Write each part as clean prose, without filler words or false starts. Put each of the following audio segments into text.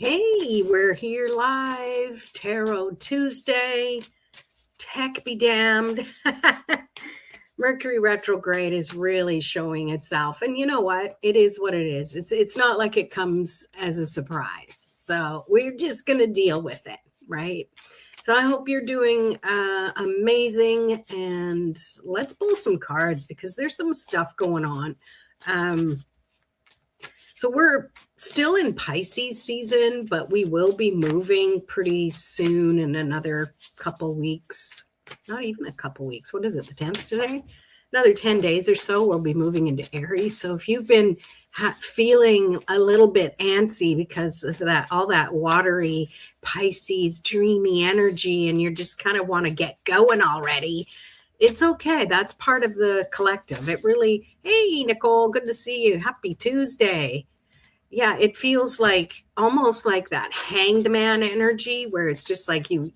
Hey, we're here live. Tarot Tuesday. Tech be damned. Mercury retrograde is really showing itself. And you know what? It is what it is. It's not like it comes as a surprise. So we're just going to deal with it, right? So I hope you're doing amazing. And let's pull some cards because there's some stuff going on. So we're still in Pisces season, but we will be moving pretty soon in another couple weeks. Not even a couple weeks. What is it? The 10th today? Another 10 days or so, we'll be moving into Aries. So if you've been feeling a little bit antsy because of that, all that watery Pisces dreamy energy, and you just kind of want to get going already, it's okay. That's part of the collective. It really, hey, Nicole, good to see you. Happy Tuesday. Yeah, it feels like almost like that hanged man energy where it's just like you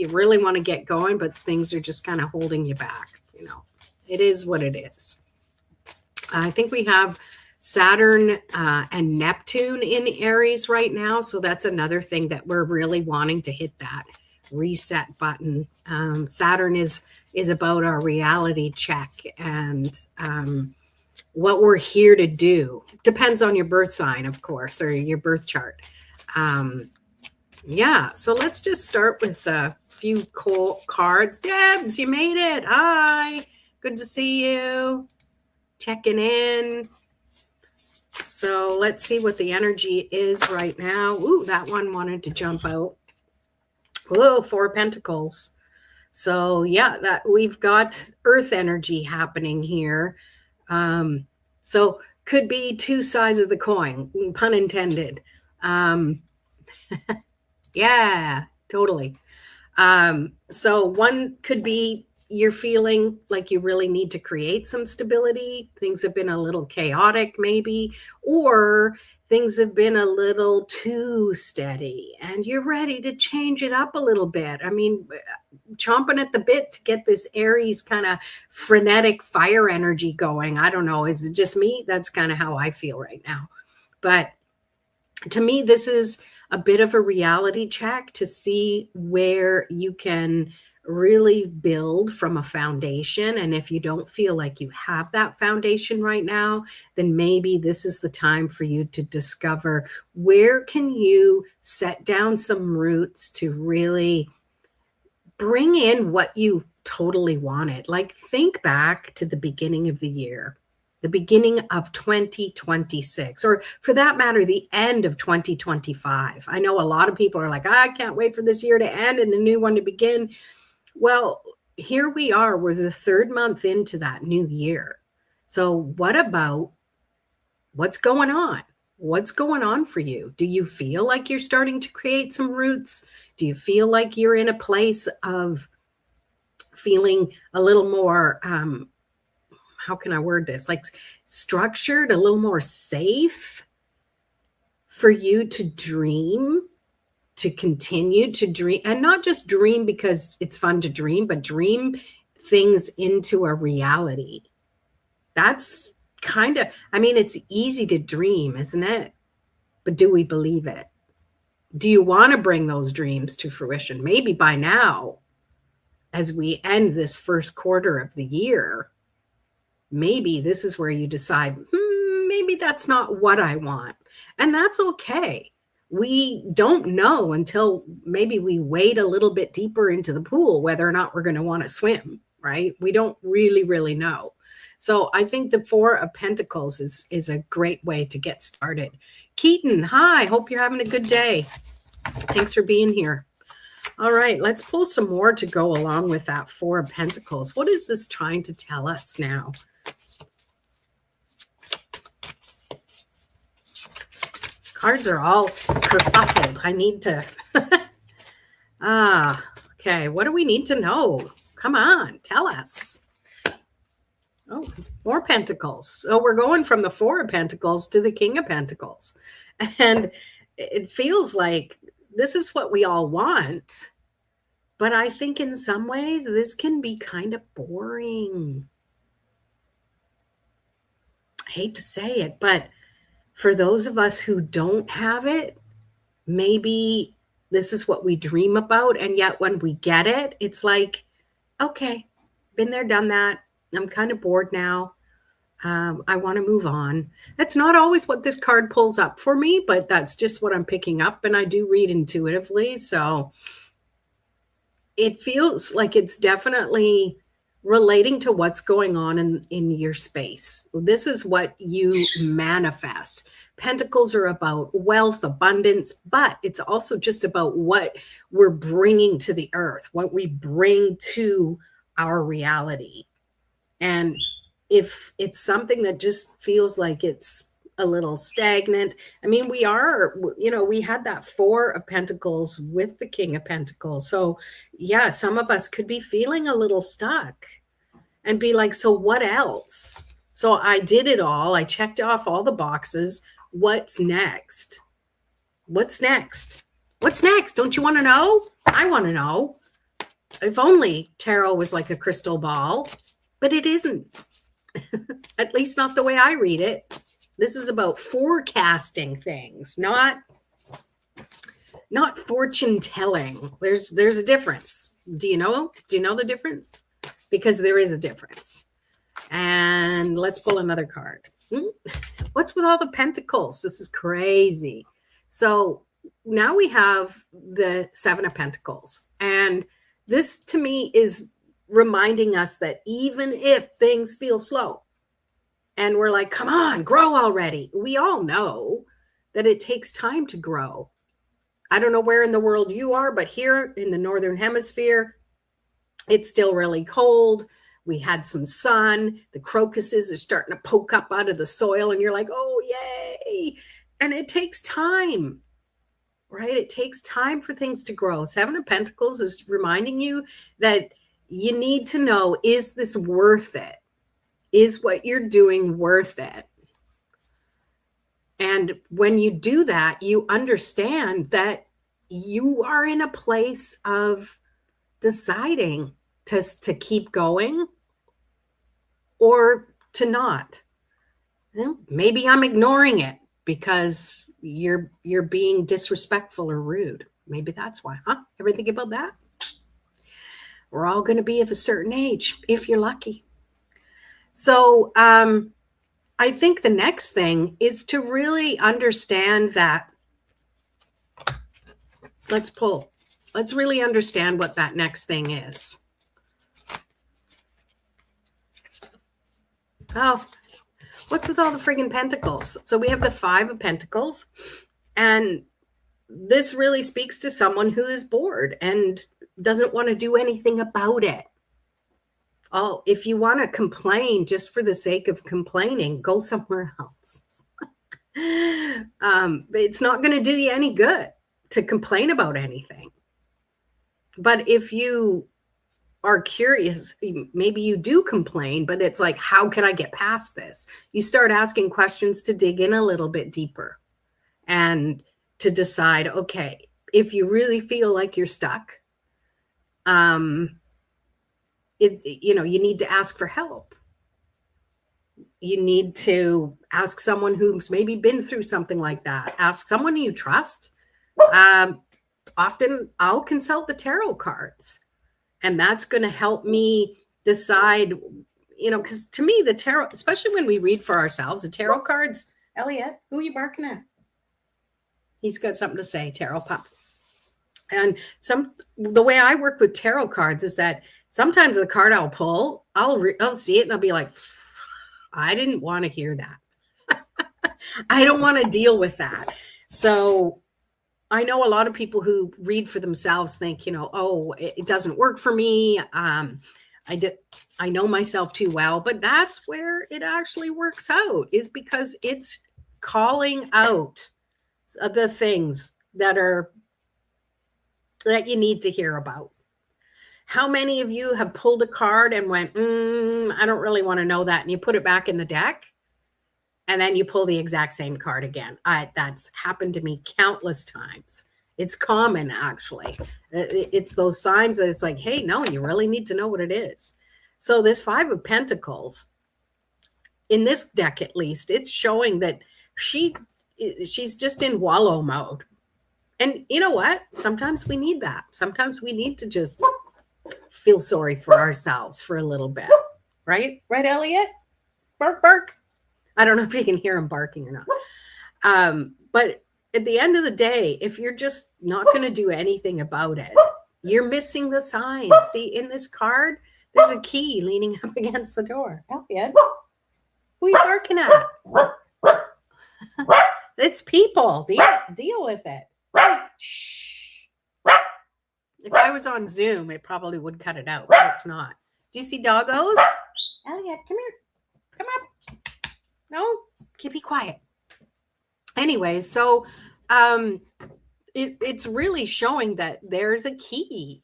really want to get going, but things are just kind of holding you back. It is what it is. I think we have Saturn and Neptune in Aries right now. So that's another thing that we're really wanting to hit that reset button. Saturn is about our reality check and what we're here to do. Depends on your birth sign, of course, or your birth chart. Yeah, so let's just start with a few cool cards. Debs, you made it. Hi, good to see you. Checking in. So let's see what the energy is right now. Ooh, that one wanted to jump out. Whoa, 4 of Pentacles. So yeah, that we've got earth energy happening here. So could be two sides of the coin, pun intended. Yeah, totally. So one could be you're feeling like you really need to create some stability. Things have been a little chaotic maybe, or things have been a little too steady and you're ready to change it up a little bit. I mean, chomping at the bit to get this Aries kind of frenetic fire energy going. I don't know. Is it just me? That's kind of how I feel right now. But to me, this is a bit of a reality check to see where you can really build from a foundation. And if you don't feel like you have that foundation right now, then maybe this is the time for you to discover where can you set down some roots to really bring in what you totally wanted. Like think back to the beginning of the year, the beginning of 2026, or for that matter, the end of 2025. I know a lot of people are like, I can't wait for this year to end and the new one to begin. Well, here we are. We're the 3rd month into that new year. So what about what's going on? What's going on for you? Do you feel like you're starting to create some roots? Do you feel like you're in a place of feeling a little more, how can I word this? Like structured, a little more safe for you to dream, to continue to dream, and not just dream because it's fun to dream, but dream things into a reality. That's kind of, I mean, it's easy to dream, isn't it? But do we believe it? Do you want to bring those dreams to fruition? Maybe by now, as we end this first quarter of the year, maybe this is where you decide, maybe that's not what I want. And that's okay. We don't know until maybe we wade a little bit deeper into the pool whether or not we're going to want to swim, right? We don't really know. So I think the 4 of Pentacles is a great way to get started. Keaton, hi, hope you're having a good day. Thanks for being here. All right, let's pull some more to go along with that 4 of Pentacles. What is this trying to tell us now? Cards are all kerfuffled. I need to... okay. What do we need to know? Come on, tell us. Oh, more Pentacles. So we're going from the 4 of Pentacles to the King of Pentacles. And it feels like this is what we all want. But I think in some ways, this can be kind of boring. I hate to say it, but for those of us who don't have it, maybe this is what we dream about. And yet when we get it, it's like, okay, been there, done that. I'm kind of bored now. I want to move on. That's not always what this card pulls up for me, but that's just what I'm picking up. And I do read intuitively. So it feels like it's definitely relating to what's going on in your space. This is what you manifest. Pentacles are about wealth, abundance, but it's also just about what we're bringing to the earth, what we bring to our reality. And if it's something that just feels like it's a little stagnant, I mean, we had that 4 of Pentacles with the King of Pentacles. So yeah, some of us could be feeling a little stuck and be like, so what else? So I did it all. I checked off all the boxes. What's next? What's next? What's next? Don't you want to know? I want to know. If only tarot was like a crystal ball, but it isn't. At least not the way I read it. This is about forecasting things, not fortune telling. There's a difference. Do you know the difference? Because there is a difference. And let's pull another card. What's with all the pentacles? This is crazy. So now we have the 7 of Pentacles. And this to me is reminding us that even if things feel slow and we're like, come on, grow already. We all know that it takes time to grow. I don't know where in the world you are, but here in the Northern Hemisphere, it's still really cold. We had some sun. The crocuses are starting to poke up out of the soil and you're like, oh, yay. And it takes time, right? It takes time for things to grow. 7 of Pentacles is reminding you that you need to know, is this worth it? Is what you're doing worth it? And when you do that, you understand that you are in a place of deciding to keep going or to not. Maybe I'm ignoring it because you're being disrespectful or rude. Maybe that's why, huh? Ever think about that? We're all going to be of a certain age, if you're lucky. So I think the next thing is to really understand that. Let's pull. Let's really understand what that next thing is. Oh, what's with all the friggin' pentacles? So we have the 5 of Pentacles. And this really speaks to someone who is bored and doesn't want to do anything about it. Oh, if you want to complain just for the sake of complaining, go somewhere else. It's not going to do you any good to complain about anything. But if you are curious, maybe you do complain, but it's like, how can I get past this? You start asking questions to dig in a little bit deeper and to decide, okay, if you really feel like you're stuck, you need to ask for help. You need to ask someone who's maybe been through something like that. Ask someone you trust. Often I'll consult the tarot cards, and that's going to help me decide, because to me, the tarot, especially when we read for ourselves, the tarot cards, Elliot, who are you barking at? He's got something to say, tarot pup. And the way I work with tarot cards is that sometimes the card I'll pull, I'll see it and I'll be like, I didn't want to hear that. I don't want to deal with that. So I know a lot of people who read for themselves think, oh, it doesn't work for me. I know myself too well, but that's where it actually works out, is because it's calling out the things that you need to hear about. How many of you have pulled a card and went, I don't really want to know that, and you put it back in the deck, and then you pull the exact same card again? That's happened to me countless times. It's common, actually. It's those signs that it's like, hey, no, you really need to know what it is. So this 5 of Pentacles, in this deck at least, it's showing that she's just in wallow mode. And you know what? Sometimes we need that. Sometimes we need to just feel sorry for ourselves for a little bit. Right? Right, Elliot? Bark, bark. I don't know if you can hear him barking or not. But at the end of the day, if you're just not going to do anything about it, you're missing the sign. See, in this card, there's a key leaning up against the door. Elliot, who are you barking at? It's people. Deal with it. Shh. If I was on Zoom, it probably would cut it out, but it's not. Do you see doggos? Elliot, come here. Come up. No? Okay, be quiet. Anyway, so it's really showing that there's a key.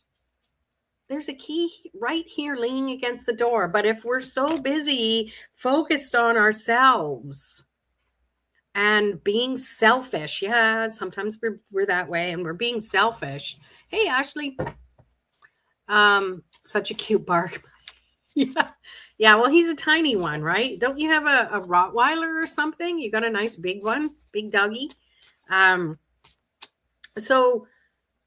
There's a key right here leaning against the door. But if we're so busy focused on ourselves and being selfish, yeah, sometimes we're that way and we're being selfish. Hey, Ashley. Such a cute bark. Yeah. Yeah, well, he's a tiny one, right? Don't you have a Rottweiler or something? You got a nice big one, big doggy. So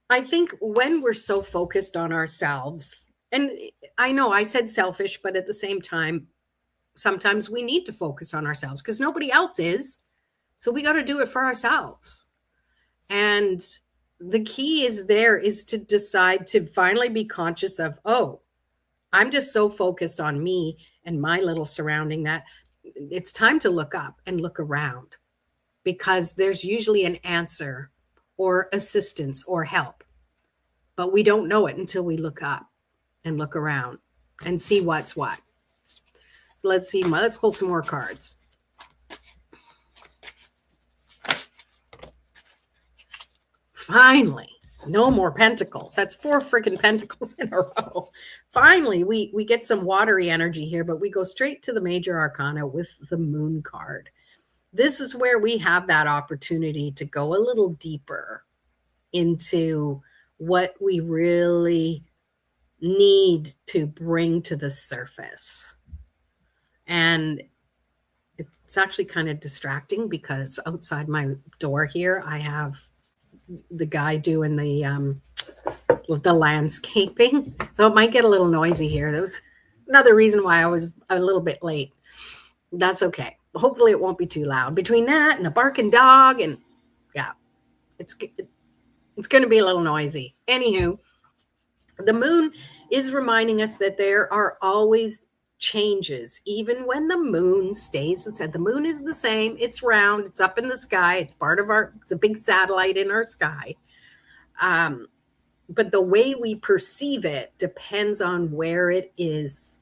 I think when we're so focused on ourselves, and I know I said selfish, but at the same time, sometimes we need to focus on ourselves because nobody else is. So we got to do it for ourselves. And the key is to decide to finally be conscious of, oh, I'm just so focused on me and my little surrounding that it's time to look up and look around, because there's usually an answer or assistance or help, but we don't know it until we look up and look around and see what's what. So let's see. Let's pull some more cards. Finally. No more pentacles. That's 4 freaking pentacles in a row. Finally, we get some watery energy here, but we go straight to the major arcana with the moon card. This is where we have that opportunity to go a little deeper into what we really need to bring to the surface. And it's actually kind of distracting because outside my door here, I have the guy doing the landscaping, so it might get a little noisy here. That was another reason why I was a little bit late. That's okay. Hopefully it won't be too loud. Between that and a barking dog, and yeah, it's going to be a little noisy. Anywho, the moon is reminding us that there are always changes, even when the moon stays. It said the moon is the same. It's round. It's up in the sky. It's part of it's a big satellite in our sky. But the way we perceive it depends on where it is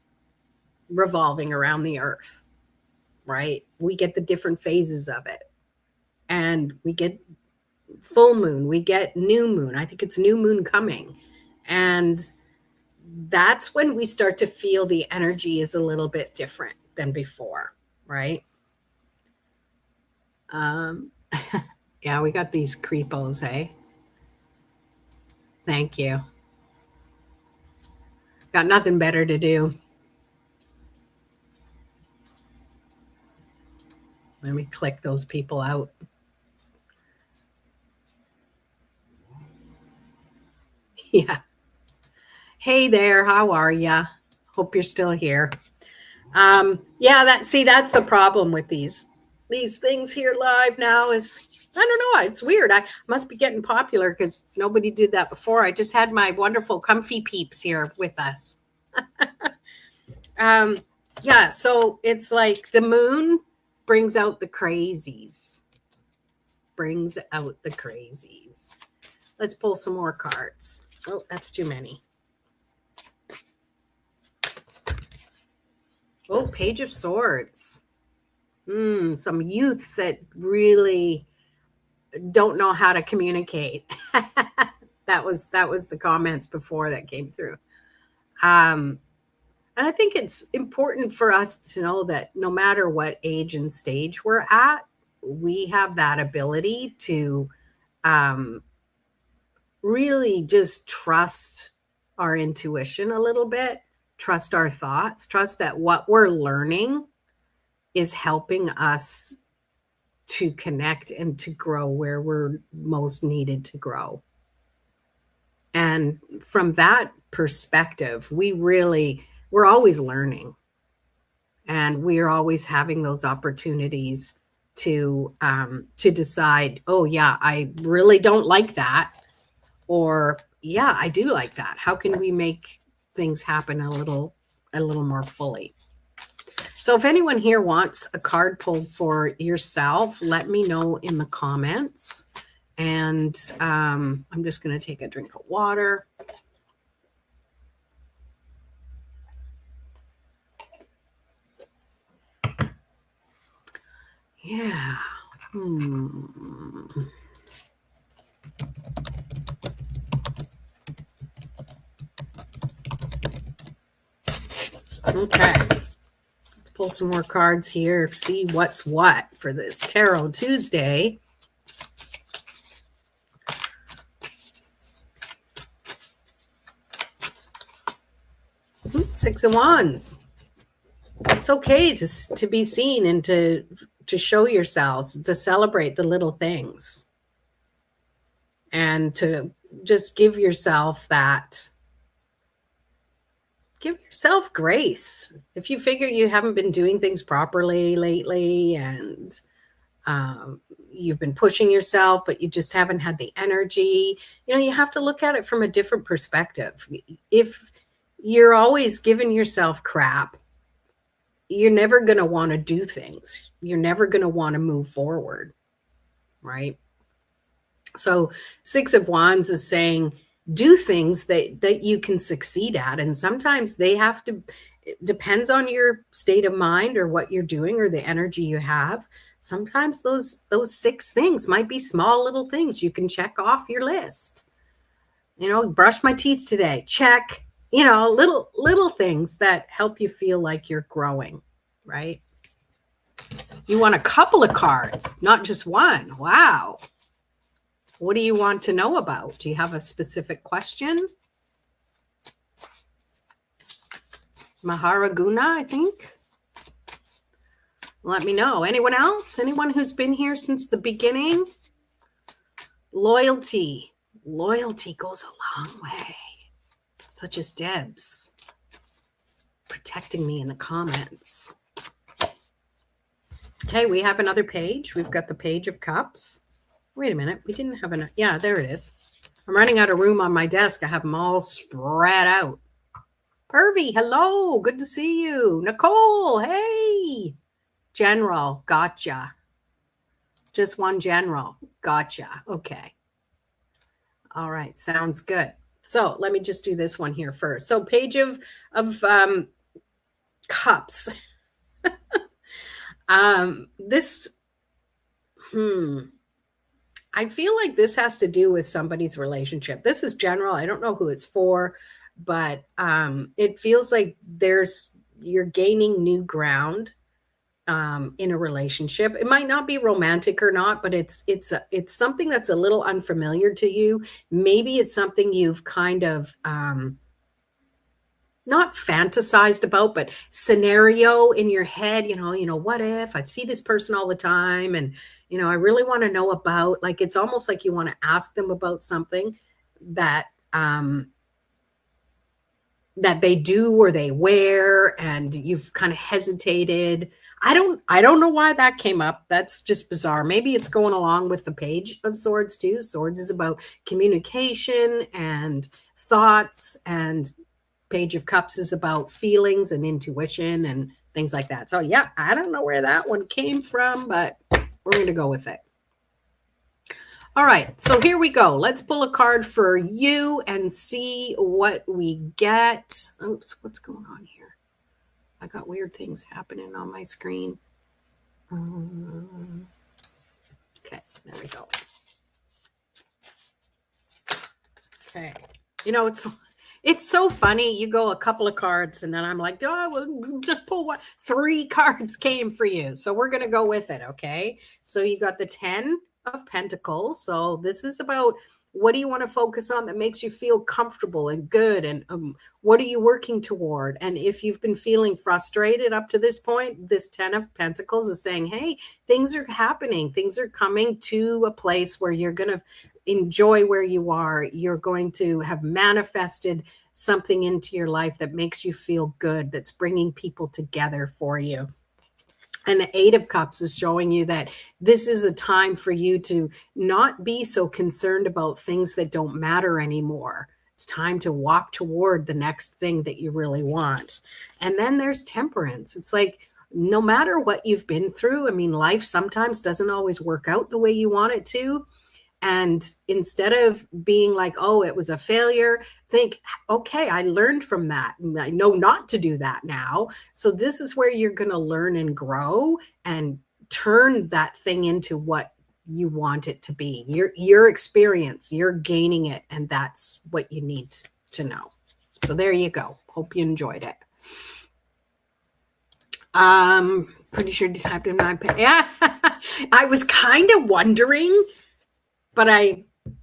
revolving around the earth, right? We get the different phases of it. And we get full moon. We get new moon. I think it's new moon coming. And that's when we start to feel the energy is a little bit different than before, right? Yeah, we got these creepos, eh? Thank you. Got nothing better to do. Let me click those people out. Yeah. Hey there, how are ya? Hope you're still here. Yeah, that's the problem with these things here live now is, I don't know, it's weird. I must be getting popular because nobody did that before. I just had my wonderful comfy peeps here with us. Yeah, so it's like the moon brings out the crazies. Let's pull some more cards. Oh, that's too many. Oh, Page of Swords. Some youth that really don't know how to communicate. That was the comments before that came through. And I think it's important for us to know that no matter what age and stage we're at, we have that ability to really just trust our intuition a little bit, trust our thoughts, trust that what we're learning is helping us to connect and to grow where we're most needed to grow. And from that perspective, we're always learning, and we're always having those opportunities to decide, oh yeah, I really don't like that, or yeah, I do like that. How can we make things happen a little more fully? So if anyone here wants a card pulled for yourself, let me know in the comments. And I'm just going to take a drink of water. Yeah. Okay. Let's pull some more cards here. See what's what for this Tarot Tuesday. Six of Wands. It's okay to be seen and to show yourselves, to celebrate the little things, and to just give yourself grace. If you figure you haven't been doing things properly lately, and you've been pushing yourself, but you just haven't had the energy, you have to look at it from a different perspective. If you're always giving yourself crap, you're never going to want to do things. You're never going to want to move forward, right? So Six of Wands is saying, do things that you can succeed at. And sometimes they have to, it depends on your state of mind or what you're doing or the energy you have. Sometimes those 6 things might be small little things you can check off your list. Brush my teeth today, check. Little things that help you feel like you're growing, right? You want a couple of cards, not just one. Wow. What do you want to know about? Do you have a specific question? Maharaguna, I think. Let me know. Anyone else? Anyone who's been here since the beginning? Loyalty. Loyalty goes a long way. Such as Deb's protecting me in the comments. Okay, we have another page. We've got the Page of Cups. Wait a minute. We didn't have enough. Yeah, there it is. I'm running out of room on my desk. I have them all spread out. Pervy, hello. Good to see you. Nicole, hey. General, gotcha. Just one general. Gotcha. Okay. All right, sounds good. So let me just do this one here first. So Page of Cups. I feel like this has to do with somebody's relationship. This is general. I don't know who it's for, but it feels like you're gaining new ground in a relationship. It might not be romantic or not, but it's something that's a little unfamiliar to you. Maybe it's something you've kind of not fantasized about, but scenario in your head, what if I see this person all the time, and I really want to know about, like, it's almost like you want to ask them about something that that they do or they wear, and you've kind of hesitated. I don't know why that came up. That's just bizarre. Maybe it's going along with the Page of Swords too. Swords is about communication and thoughts, and Page of Cups is about feelings and intuition and things like that. So yeah, I don't know where that one came from, but we're going to go with it. All right, so here we go. Let's pull a card for you and see what we get. Oops, what's going on here? I got weird things happening on my screen. Okay, there we go. Okay, it's so funny. You go a couple of cards, and then I'm like, oh, well, just pull what? 3 cards came for you. So we're going to go with it, okay? So you got the 10 of Pentacles. So this is about What do you want to focus on that makes you feel comfortable and good? And what are you working toward? And if you've been feeling frustrated up to this point, this 10 of Pentacles is saying, hey, things are happening. Things are coming to a place where you're going to enjoy where you are. You're going to have manifested something into your life that makes you feel good, that's bringing people together for you. And the 8 of Cups is showing you that this is a time for you to not be so concerned about things that don't matter anymore. It's time to walk toward the next thing that you really want. And then there's Temperance. It's like, no matter what you've been through, I mean, life sometimes doesn't always work out the way you want it to. And instead of being like, oh, it was a failure, think, okay, I learned from that. I know not to do that now. So this is where you're going to learn and grow and turn that thing into what you want it to be. Your experience, you're gaining it. And that's what you need to know. So there you go. Hope you enjoyed it. Pretty sure you typed in my pen. Yeah, I was kind of wondering. But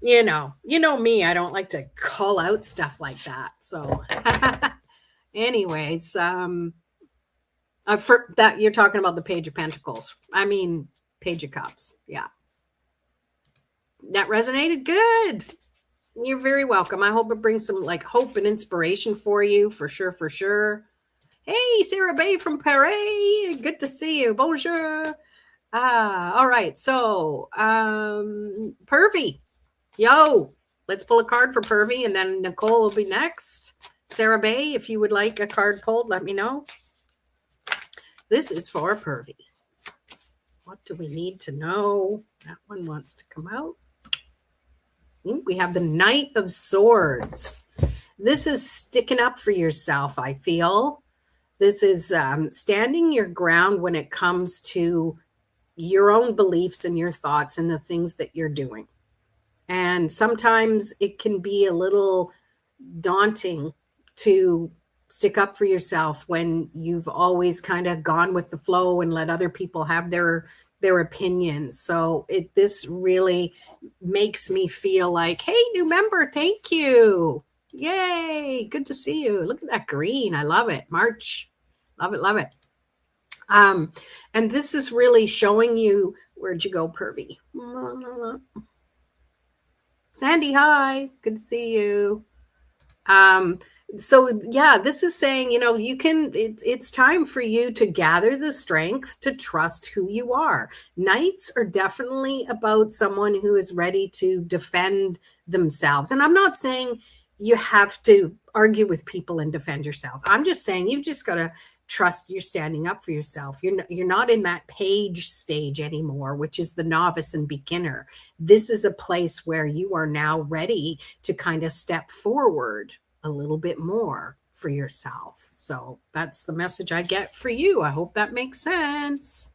you know me, I don't like to call out stuff like that. So anyways, for that, you're talking about the Page of Pentacles. I mean, Page of Cups. Yeah. That resonated? Good. You're very welcome. I hope it brings some like hope and inspiration for you, for sure, for sure. Hey, Sarah Bay from Paris. Good to see you. Bonjour. All right. So, Pervy. Yo, let's pull a card for Pervy, and then Nicole will be next. Sarah Bay, if you would like a card pulled, let me know. This is for Pervy. What do we need to know? That one wants to come out. We have the Knight of Swords. This is sticking up for yourself, I feel. This is standing your ground when it comes to your own beliefs and your thoughts and the things that you're doing. And sometimes it can be a little daunting to stick up for yourself when you've always kind of gone with the flow and let other people have their opinions. So this really makes me feel like, hey, new member, thank you. Yay, good to see you. Look at that green. I love it. March. Love it, love it. And this is really showing you, where'd you go, Pervy? Sandy, hi. Good to see you. So yeah, this is saying, it's time for you to gather the strength to trust who you are. Knights are definitely about someone who is ready to defend themselves. And I'm not saying you have to argue with people and defend yourself. I'm just saying you've just got to trust you're standing up for yourself. You're not in that page stage anymore, which is the novice and beginner. This is a place where you are now ready to kind of step forward a little bit more for yourself. So that's the message I get for you. I hope that makes sense.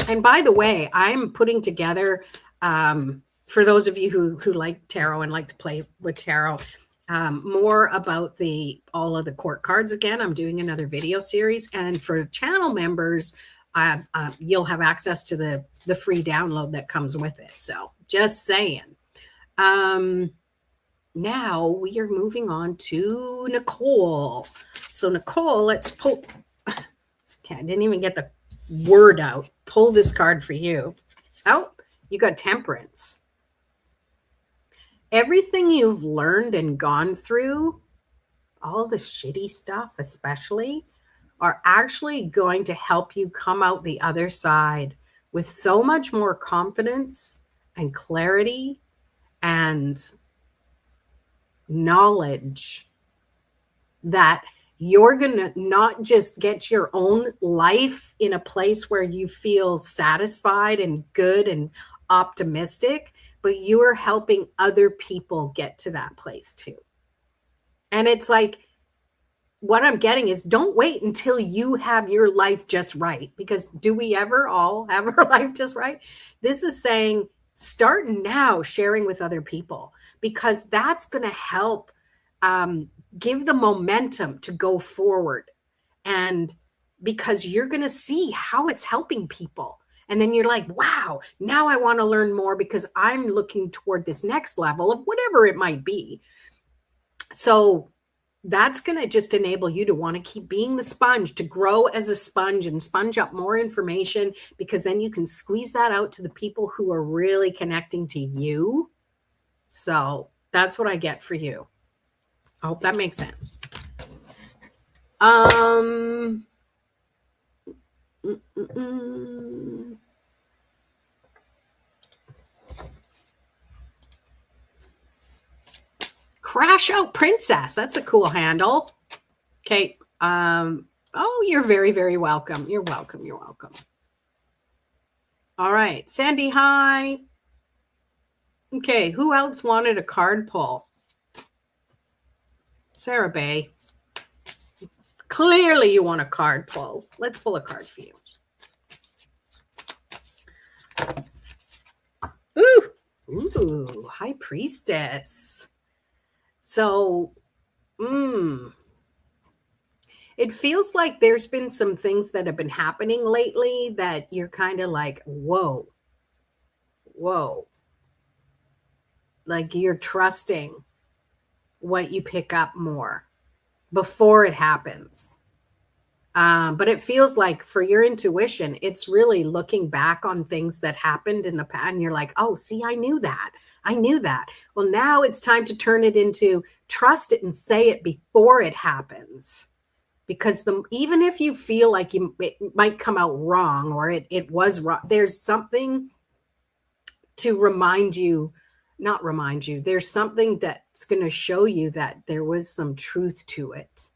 And by the way, I'm putting together, for those of you who like tarot and like to play with tarot, more about all of the court cards. Again, I'm doing another video series, and for channel members, you'll have access to the free download that comes with it. So just saying. Now we are moving on to Nicole. So Nicole, let's pull. Okay, I didn't even get the word out. Pull this card for you. Oh, you got Temperance. Everything you've learned and gone through, all the shitty stuff especially, are actually going to help you come out the other side with so much more confidence and clarity and knowledge that you're going to not just get your own life in a place where you feel satisfied and good and optimistic, but you are helping other people get to that place too. And it's like, what I'm getting is, don't wait until you have your life just right, because do we ever all have our life just right? This is saying, start now sharing with other people, because that's going to help give the momentum to go forward. And because you're going to see how it's helping people. And then you're like, wow, now I want to learn more because I'm looking toward this next level of whatever it might be. So that's going to just enable you to want to keep being the sponge, to grow as a sponge and sponge up more information, because then you can squeeze that out to the people who are really connecting to you. So that's what I get for you. I hope that makes sense. Crash Out Princess. That's a cool handle. Okay. Oh, you're very, very welcome. You're welcome. You're welcome. All right. Sandy, hi. Okay. Who else wanted a card pull? Sarah Bay. Clearly you want a card pull. Let's pull a card for you. Ooh, High Priestess. So, it feels like there's been some things that have been happening lately that you're kind of like, whoa. Like you're trusting what you pick up more before it happens. But it feels like for your intuition, it's really looking back on things that happened in the past. And you're like, oh, see, I knew that. Well, now it's time to turn it into trust it and say it before it happens. Because even if you feel like it might come out wrong or it was wrong, there's something to not remind you. There's something that's going to show you that there was some truth to it.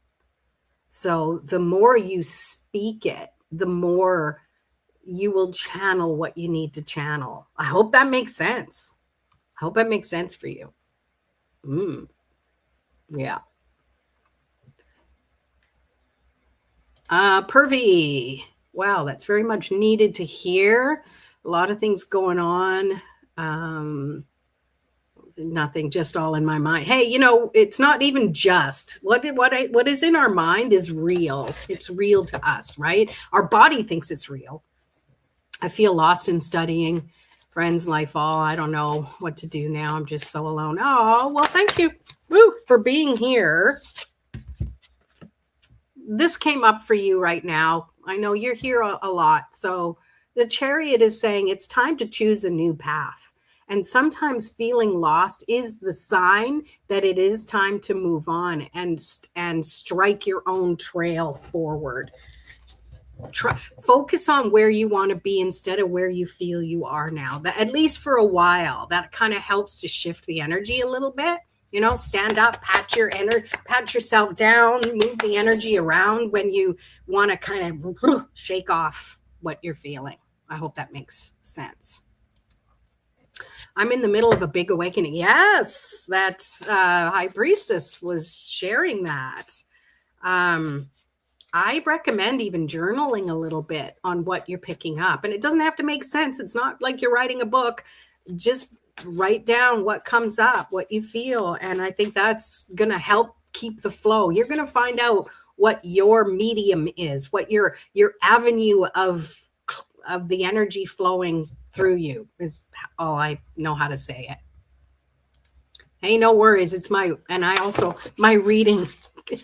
So the more you speak it, the more you will channel what you need to channel. I hope that makes sense. I hope that makes sense for you. Yeah. Pervy. Wow, that's very much needed to hear. A lot of things going on. Nothing, just all in my mind. Hey, it's not even just what is in our mind is real. It's real to us, right? Our body thinks it's real. I feel lost in studying. Friends, life, all. I don't know what to do now. I'm just so alone. Oh, well, thank you for being here. This came up for you right now. I know you're here a lot. So the Chariot is saying it's time to choose a new path. And sometimes feeling lost is the sign that it is time to move on and strike your own trail forward. Focus on where you want to be instead of where you feel you are now. That, at least for a while, that kind of helps to shift the energy a little bit. Stand up, pat yourself down, move the energy around when you want to kind of shake off what you're feeling. I hope that makes sense. I'm in the middle of a big awakening. Yes, that High Priestess was sharing that. I recommend even journaling a little bit on what you're picking up. And it doesn't have to make sense. It's not like you're writing a book. Just write down what comes up, what you feel. And I think that's going to help keep the flow. You're going to find out what your medium is, what your avenue of the energy flowing through you is all I know how to say it. Hey, no worries. It's my reading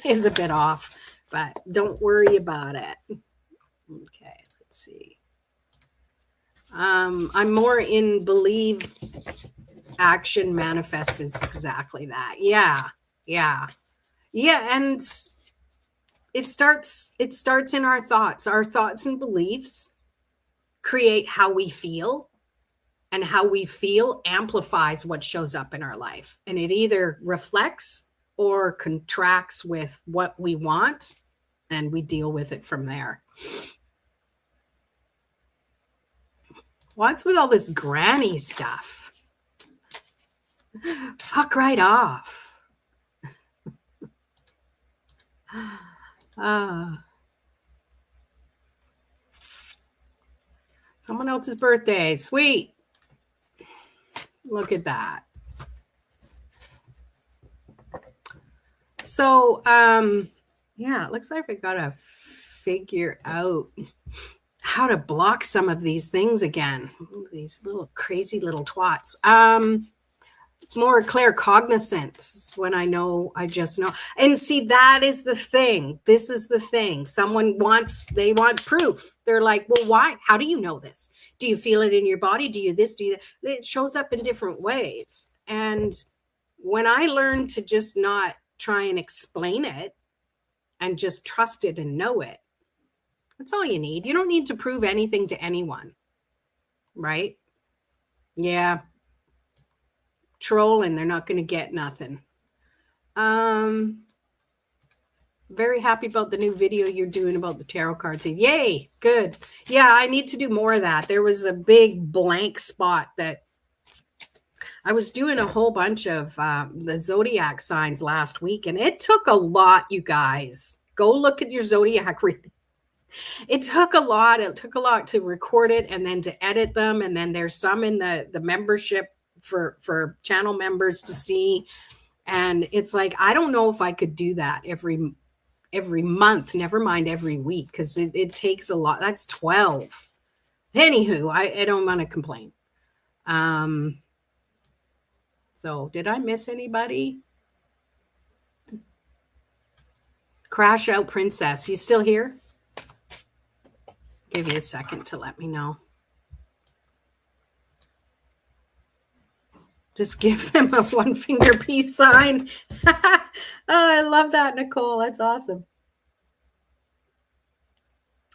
is a bit off, but don't worry about it. Okay, let's see. I'm more in believe, action, manifest is exactly that. Yeah. And it starts in our thoughts. Our thoughts and beliefs create how we feel, and how we feel amplifies what shows up in our life. And it either reflects or contracts with what we want, and we deal with it from there. What's with all this granny stuff? Fuck right off. Someone else's birthday. Sweet. Look at that. So, yeah, it looks like we got to figure out how to block some of these things again. These little crazy little twats. More claircognizance when I know, I just know. And see, that is the thing. This is the thing. They want proof. They're like, well, why? How do you know this? Do you feel it in your body? Do you this? Do you that? It shows up in different ways. And when I learned to just not try and explain it and just trust it and know it, that's all you need. You don't need to prove anything to anyone, right? Yeah. Trolling, they're not going to get nothing. Very happy about the new video you're doing about the tarot cards. Yay, good. Yeah, I need to do more of that. There was a big blank spot that I was doing a whole bunch of the zodiac signs last week, and it took a lot, you guys. Go look at your zodiac reading. It took a lot. It took a lot to record it and then to edit them. And then there's some in the membership for channel members to see. And it's like, I don't know if I could do that every month, never mind every week, because it takes a lot. That's 12. Anywho, I don't want to complain. So did I miss anybody? Crash Out Princess, you still here? Give you a second to let me know. Just give them a one finger peace sign. Oh, I love that, Nicole. That's awesome.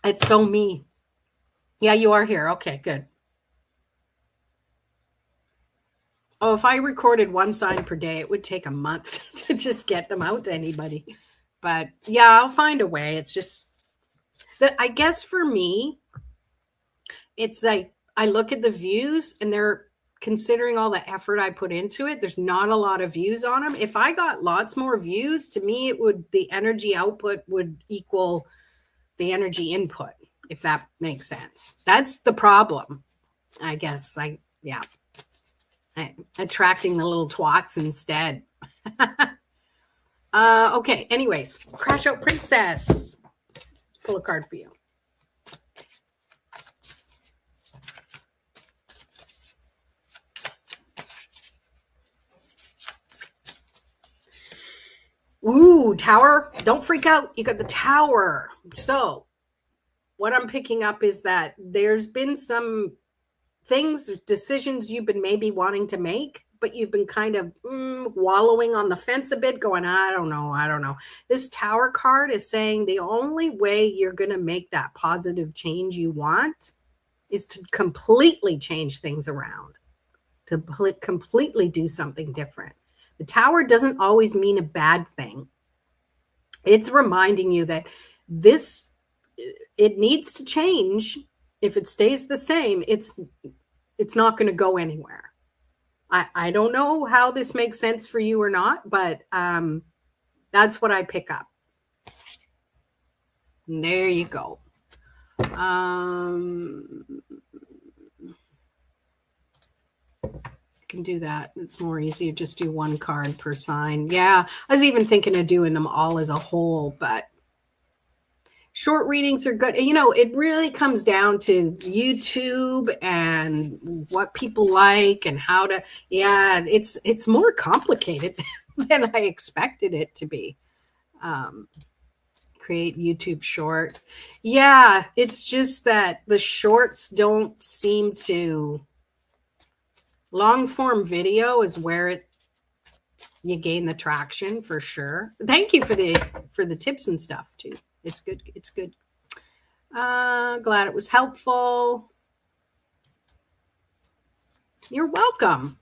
It's so me. Yeah, you are here. Okay, good. Oh, if I recorded one sign per day, it would take a month to just get them out to anybody. But yeah, I'll find a way. It's just that, I guess for me, it's like I look at the views and they're considering all the effort I put into it. There's not a lot of views on them. If I got lots more views, to me, the energy output would equal the energy input, if that makes sense. That's the problem, I guess. Attracting the little twats instead. Okay, anyways, Crash Out Princess. Let's pull a card for you. Ooh, Tower. Don't freak out. You got the Tower. So what I'm picking up is that there's been some decisions you've been maybe wanting to make, but you've been kind of wallowing on the fence a bit, going, I don't know. This Tower card is saying the only way you're going to make that positive change you want is to completely change things around, to completely do something different. The Tower doesn't always mean a bad thing. It's reminding you that it needs to change. If it stays the same, it's not going to go anywhere. I don't know how this makes sense for you or not, but that's what I pick up. And there you go. Can do that. It's more easier. Just do one card per sign. Yeah, I was even thinking of doing them all as a whole, but short readings are good. It really comes down to YouTube and what people like and how to. Yeah, it's more complicated than I expected it to be. Create YouTube short. Yeah, it's just that the shorts don't seem to. Long form video is where you gain the traction for sure. Thank you for the tips and stuff too. It's good. It's good. Glad it was helpful. You're welcome.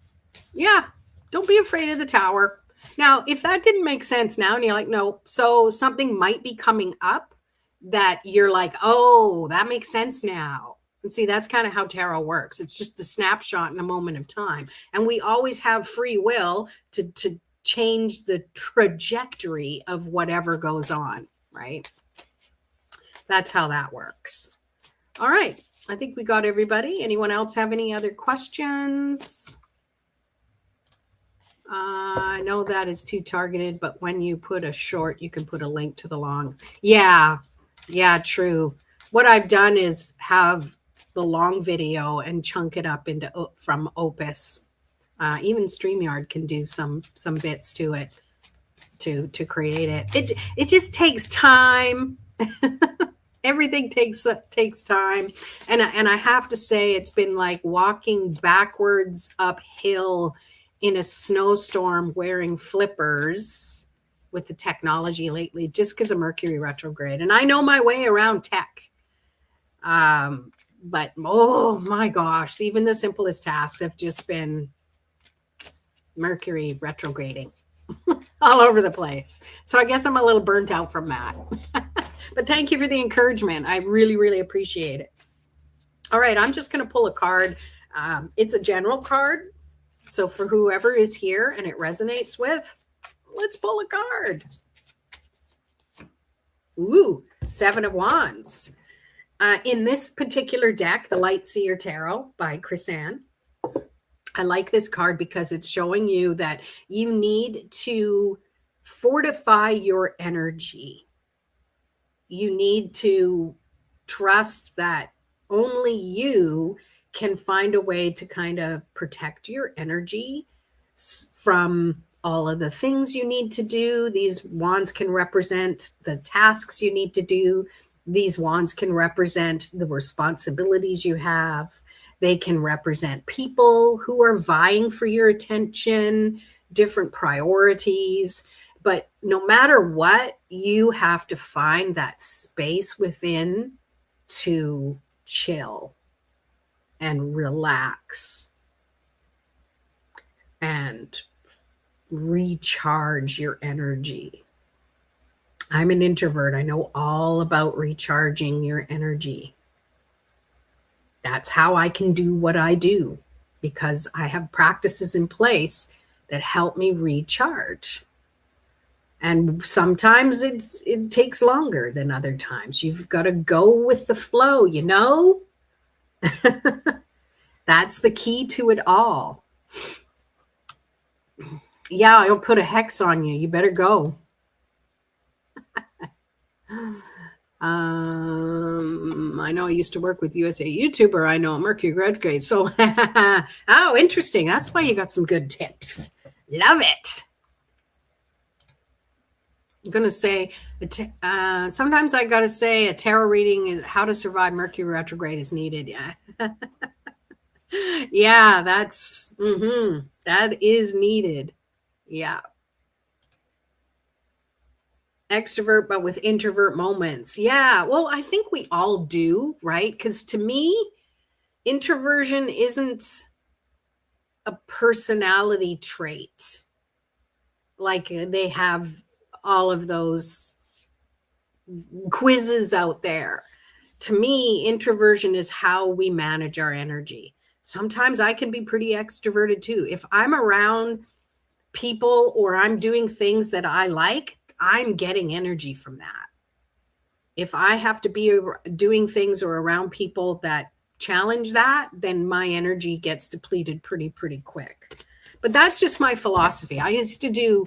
Yeah. Don't be afraid of the Tower. Now, if that didn't make sense now and you're like, no, so something might be coming up that you're like, oh, that makes sense now. And see, that's kind of how tarot works. It's just a snapshot in a moment of time. And we always have free will to change the trajectory of whatever goes on, right? That's how that works. All right. I think we got everybody. Anyone else have any other questions? I know that is too targeted, but when you put a short, you can put a link to the long. Yeah, true. what I've done is have the long video and chunk it up into from Opus. Even StreamYard can do some bits to it to create it. It just takes time. Everything takes time, and I have to say it's been like walking backwards uphill in a snowstorm wearing flippers with the technology lately, just because of Mercury retrograde. And I know my way around tech, but oh my gosh, even the simplest tasks have just been Mercury retrograding all over the place. So I guess I'm a little burnt out from that. But thank you for the encouragement. I really, really appreciate it. All right, I'm just going to pull a card. It's a general card. So for whoever is here and it resonates with, let's pull a card. Ooh, 7 of Wands. In this particular deck, the Light Seer Tarot by Chrisanne, I like this card because it's showing you that you need to fortify your energy. You need to trust that only you can find a way to kind of protect your energy from all of the things you need to do. These wands can represent the tasks you need to do. These wands can represent the responsibilities you have. They can represent people who are vying for your attention, different priorities. But no matter what, you have to find that space within to chill and relax and recharge your energy. I'm an introvert. I know all about recharging your energy. That's how I can do what I do, because I have practices in place that help me recharge. And sometimes it takes longer than other times. You've got to go with the flow, you know? That's the key to it all. Yeah, I'll put a hex on you. You better go. I know I used to work with USA YouTuber. I know Mercury retrograde. So, oh, interesting. That's why you got some good tips. Love it. I'm going to say, sometimes I got to say a tarot reading is how to survive Mercury retrograde is needed. Yeah. Yeah, that is needed. Yeah. Extrovert, but with introvert moments. Yeah. Well, I think we all do, right? Because to me, introversion isn't a personality trait. Like they have all of those quizzes out there. To me, introversion is how we manage our energy. Sometimes I can be pretty extroverted too. If I'm around people or I'm doing things that I like, I'm getting energy from that. If I have to be doing things or around people that challenge that, then my energy gets depleted pretty quick. But that's just my philosophy. I used to do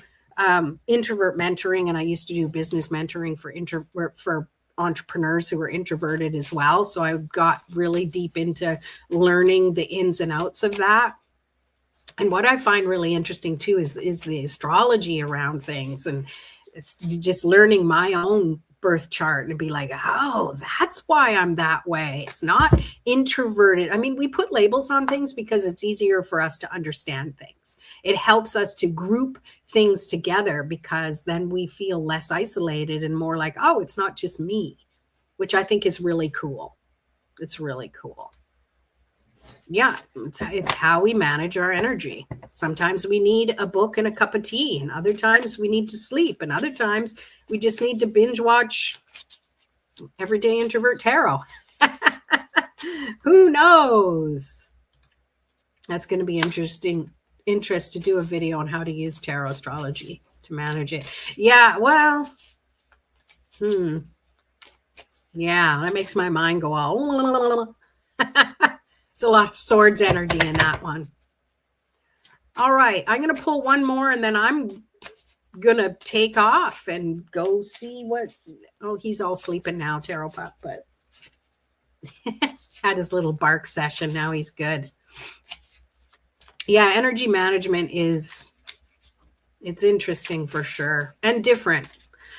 introvert mentoring, and I used to do business mentoring for entrepreneurs who were introverted as well. So I got really deep into learning the ins and outs of that. And what I find really interesting too is the astrology around things, and it's just learning my own birth chart and be like, oh, that's why I'm that way. It's not introverted. I mean, we put labels on things because it's easier for us to understand things. It helps us to group things together because then we feel less isolated and more like, oh, it's not just me, which I think is really cool. It's really cool. Yeah, it's how we manage our energy. Sometimes we need a book and a cup of tea, and other times we need to sleep, and other times we just need to binge watch Everyday Introvert Tarot. Who knows? That's going to be interest to do a video on how to use tarot astrology to manage it. Yeah, well, yeah, that makes my mind go all. There's a lot of swords energy in that one. All right, I'm going to pull one more, and then I'm going to take off and go see what... Oh, he's all sleeping now, Tarot Pup, but Had his little bark session. Now he's good. Yeah, energy management it's interesting for sure and different.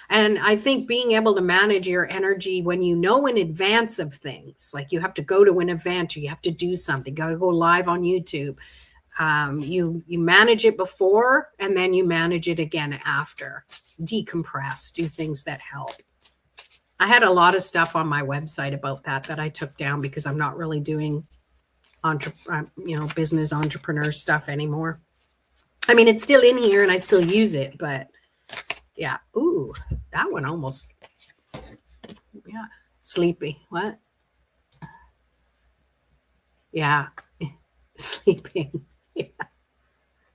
And I think being able to manage your energy when you know in advance of things, like you have to go to an event or you have to do something, got to go live on YouTube. You manage it before and then you manage it again after. Decompress, do things that help. I had a lot of stuff on my website about that I took down because I'm not really doing business entrepreneur stuff anymore. I mean, it's still in here and I still use it, but yeah. Ooh, that one almost, yeah. Sleepy. What? Yeah. Sleeping. Yeah.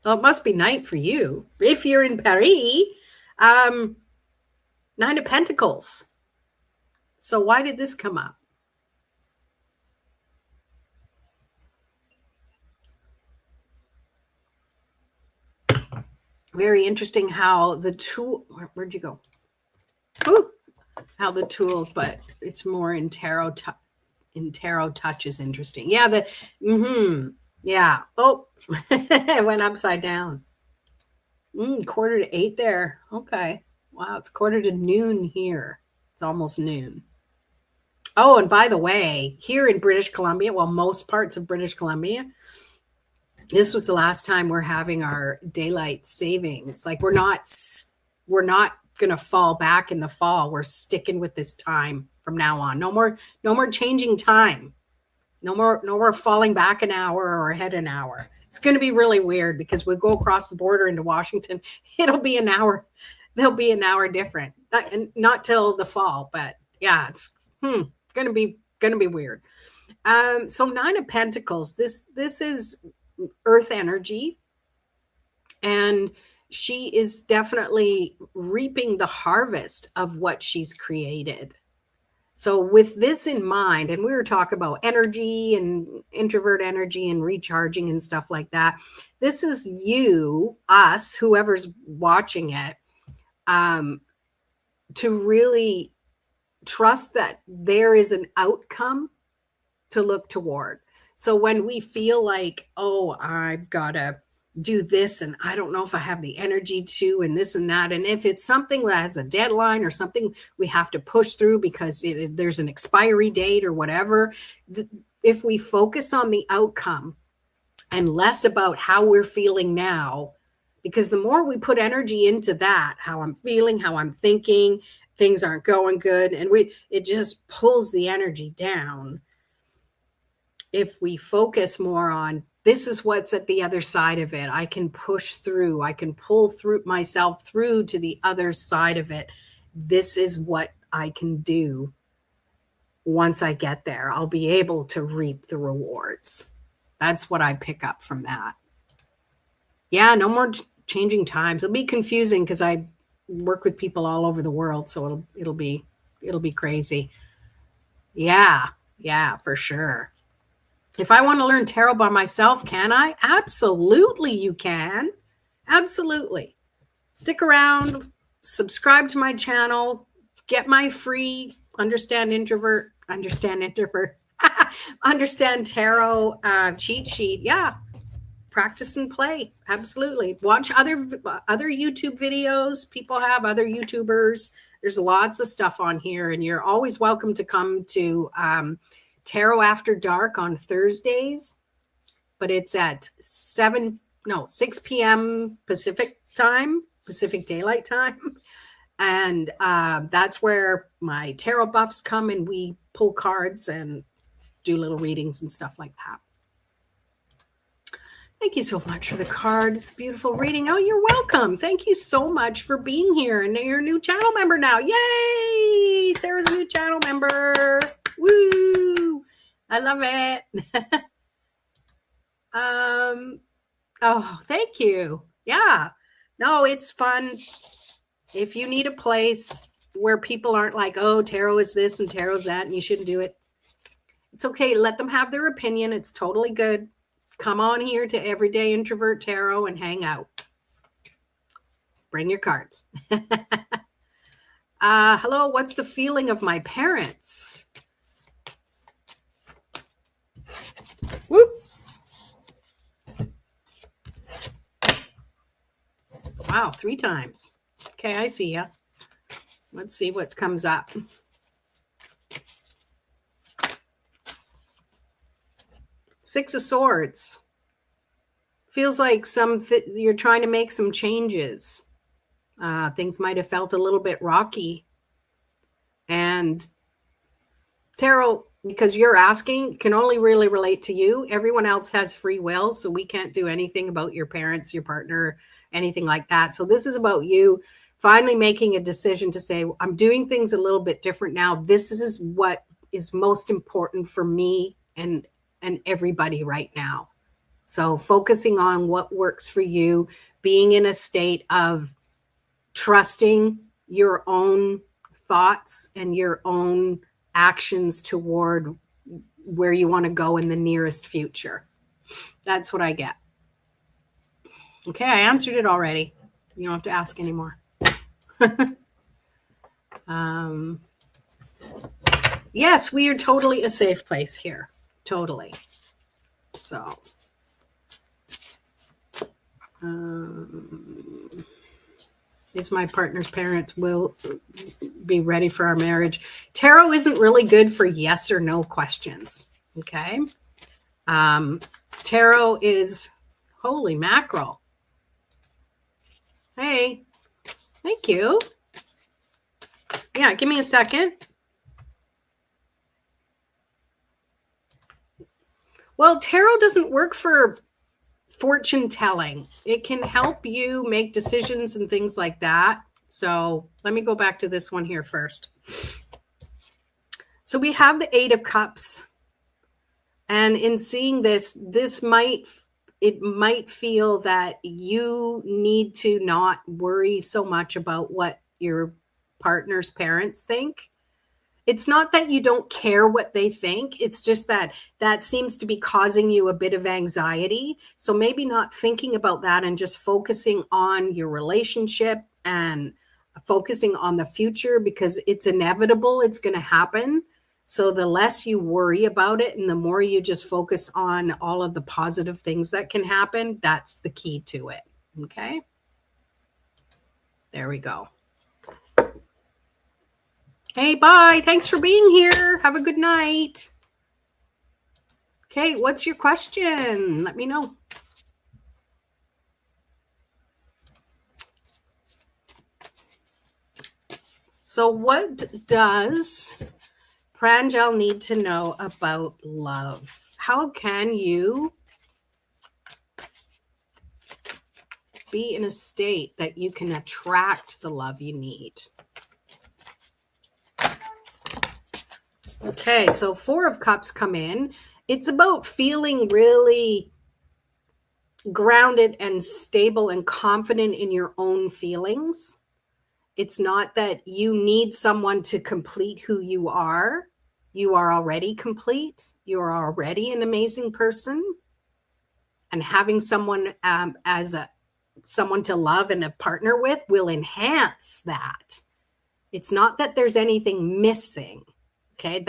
Well, it must be night for you. If you're in Paris, Nine of Pentacles. So why did this come up? Very interesting how the tool, where'd you go? Ooh, how the tools, but it's more in tarot. Tarot touch is interesting. Yeah, yeah. Oh, it went upside down. 7:45 there. Okay. Wow, it's 12:45 here. It's almost noon. Oh, and by the way, here in British Columbia, well, most parts of British Columbia, this was the last time we're having our daylight savings. Like we're not going to fall back in the fall. We're sticking with this time from now on. No more changing time. No more falling back an hour or ahead an hour. It's going to be really weird because we go across the border into Washington. It'll be an hour. There'll be an hour different. Not till the fall, but yeah, it's going to be weird. So 9 of Pentacles. This is earth energy, and she is definitely reaping the harvest of what she's created. So with this in mind, and we were talking about energy and introvert energy and recharging and stuff like that. This is you, us, whoever's watching it, to really trust that there is an outcome to look toward. So when we feel like, oh, I've got to do this and I don't know if I have the energy to, and this and that, and if it's something that has a deadline or something we have to push through because there's an expiry date or whatever, if we focus on the outcome and less about how we're feeling now, because the more we put energy into that, how I'm feeling, how I'm thinking, things aren't going good, and it just pulls the energy down. If we focus more on this is what's at the other side of it, I can push through, I can pull through myself through to the other side of it. This is what I can do. Once I get there, I'll be able to reap the rewards. That's what I pick up from that. Yeah, no more changing times. It'll be confusing because I work with people all over the world, so it'll be crazy. Yeah, for sure. If I want to learn tarot by myself, can I? Absolutely, you can. Absolutely. Stick around, subscribe to my channel, get my free Understand Tarot cheat sheet. Yeah. Practice and play. Absolutely. Watch other YouTube videos. People have other YouTubers. There's lots of stuff on here, and you're always welcome to come to Tarot After Dark on Thursdays, but it's at 6 p.m. Pacific Daylight Time. And that's where my tarot buffs come and we pull cards and do little readings and stuff like that. Thank you so much for the cards. Beautiful reading. Oh, you're welcome. Thank you so much for being here. And you're a new channel member now. Yay! Sarah's a new channel member. Woo! I love it. Oh, thank you. Yeah. No, it's fun. If you need a place where people aren't like, oh, tarot is this and tarot's that, and you shouldn't do it. It's okay. Let them have their opinion. It's totally good. Come on here to Everyday Introvert Tarot and hang out. Bring your cards. Hello, what's the feeling of my parents? Whoop. Wow, 3 times. Okay, I see ya. Let's see what comes up. Six of Swords. Feels like you're trying to make some changes. Things might have felt a little bit rocky. And tarot, because you're asking, can only really relate to you. Everyone else has free will, so we can't do anything about your parents, your partner, anything like that. So this is about you finally making a decision to say, I'm doing things a little bit different now. This is what is most important for me and everybody right now. So focusing on what works for you, being in a state of trusting your own thoughts and your own actions toward where you want to go in the nearest future. That's what I get. Okay, I answered it already. You don't have to ask anymore. Yes, we are totally a safe place here. Totally. So, is my partner's parents will be ready for our marriage? Tarot isn't really good for yes or no questions. Okay. Tarot is, holy mackerel. Hey, thank you. Yeah, give me a second. Well, tarot doesn't work for fortune telling. It can help you make decisions and things like that. So let me go back to this one here first. So we have the Eight of Cups. And in seeing this, it might feel that you need to not worry so much about what your partner's parents think. It's not that you don't care what they think. It's just that seems to be causing you a bit of anxiety. So maybe not thinking about that and just focusing on your relationship and focusing on the future, because it's inevitable. It's going to happen. So the less you worry about it and the more you just focus on all of the positive things that can happen, that's the key to it. Okay. There we go. Hey, bye. Thanks for being here. Have a good night. Okay, what's your question? Let me know. So what does Pranjal need to know about love? How can you be in a state that you can attract the love you need? Okay, so Four of Cups come in. It's about feeling really grounded and stable and confident in your own feelings. It's not that you need someone to complete who you are. You are already complete. You are already an amazing person. And having someone someone to love and a partner with will enhance that. It's not that there's anything missing. Okay,